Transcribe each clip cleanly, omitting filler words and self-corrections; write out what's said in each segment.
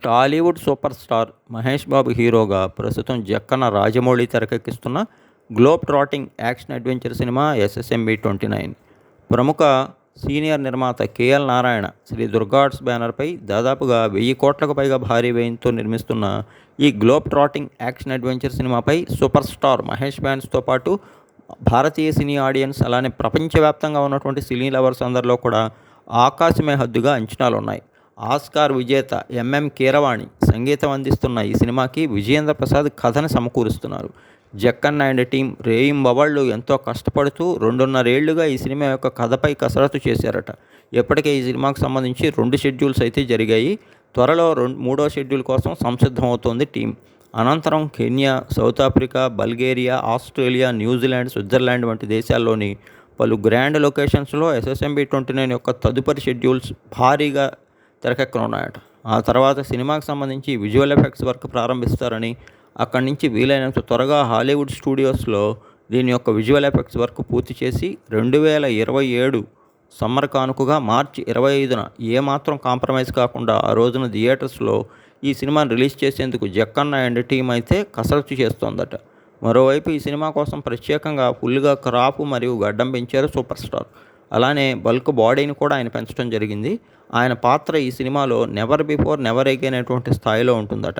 Tollywood super star Mahesh Babu హీరోగా ప్రస్తుతం జక్కన్న రాజమౌళి తెరకెక్కిస్తున్న globe trotting action adventure cinema SSMB 29. ప్రముఖ సీనియర్ నిర్మాత కేఎల్ నారాయణ శ్రీ దుర్గార్ట్స్ బ్యానర్పై దాదాపుగా 1000 కోట్లకు పైగా భారీ వ్యయంతో నిర్మిస్తున్న ఈ గ్లోబ్ ట్రాటింగ్ యాక్షన్ అడ్వెంచర్ సినిమాపై సూపర్ స్టార్ మహేష్ ఫ్యాన్స్తో పాటు భారతీయ సినీ ఆడియన్స్ అలానే ప్రపంచవ్యాప్తంగా ఉన్నటువంటి సినీ లవర్స్ అందరిలో కూడా ఆకాశమే హద్దుగా అంచనాలున్నాయి. ఆస్కార్ విజేత ఎంఎం కీరవాణి సంగీతం అందిస్తున్న ఈ సినిమాకి విజయేంద్ర ప్రసాద్ కథను సమకూరుస్తున్నారు. జక్కన్న అండ్ టీం రేయింబవళ్ళు ఎంతో కష్టపడుతూ 2.5 ఏళ్లుగా ఈ సినిమా యొక్క కథపై కసరత్తు చేశారట. ఇప్పటికే ఈ సినిమాకు సంబంధించి 2 షెడ్యూల్స్ అయితే జరిగాయి. త్వరలో మూడో షెడ్యూల్ కోసం సంసిద్ధమవుతోంది టీం. అనంతరం Kenya, south Africa, Bulgaria, Australia, New Zealand, Switzerland వంటి దేశాల్లోని పలు గ్రాండ్ లొకేషన్స్లో ఎస్ఎస్ఎంబి 29 యొక్క తదుపరి షెడ్యూల్స్ భారీగా తెరకెక్కనున్నాయట. ఆ తర్వాత సినిమాకి సంబంధించి విజువల్ ఎఫెక్ట్స్ వర్క్ ప్రారంభిస్తారని, అక్కడి నుంచి వీలైనంత త్వరగా హాలీవుడ్ స్టూడియోస్లో దీని యొక్క విజువల్ ఎఫెక్ట్స్ వర్క్ పూర్తి చేసి 2027 సమ్మర్ కానుకగా మార్చి 25న ఏమాత్రం కాంప్రమైజ్ కాకుండా ఆ రోజున థియేటర్స్లో ఈ సినిమాని రిలీజ్ చేసేందుకు జక్కన్న అండ్ టీం అయితే కసరత్తు చేస్తోందట. మరోవైపు ఈ సినిమా కోసం ప్రత్యేకంగా ఫుల్గా క్రాపు మరియు గడ్డం పెంచారు సూపర్ స్టార్. అలానే బల్క్ బాడీని కూడా ఆయన పెంచడం జరిగింది. ఆయన పాత్ర ఈ సినిమాలో నెవర్ బిఫోర్ నెవర్ అగైన్ అనేటువంటి స్థాయిలో ఉంటుందట.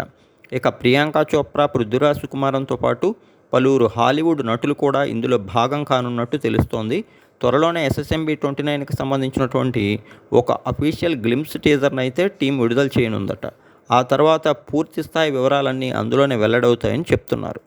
ఇక ప్రియాంక చోప్రా, పృథ్వీరాజ్ సుకుమారంతో పాటు పలువురు హాలీవుడ్ నటులు కూడా ఇందులో భాగం కానున్నట్టు తెలుస్తోంది. త్వరలోనే ఎస్ఎస్ఎంబి 29కి సంబంధించినటువంటి ఒక అఫీషియల్ గ్లింప్స్ టీజర్ని అయితే టీం విడుదల చేయనుందట. ఆ తర్వాత పూర్తి స్థాయి వివరాలన్నీ అందులోనే వెల్లడవుతాయని చెప్తున్నారు.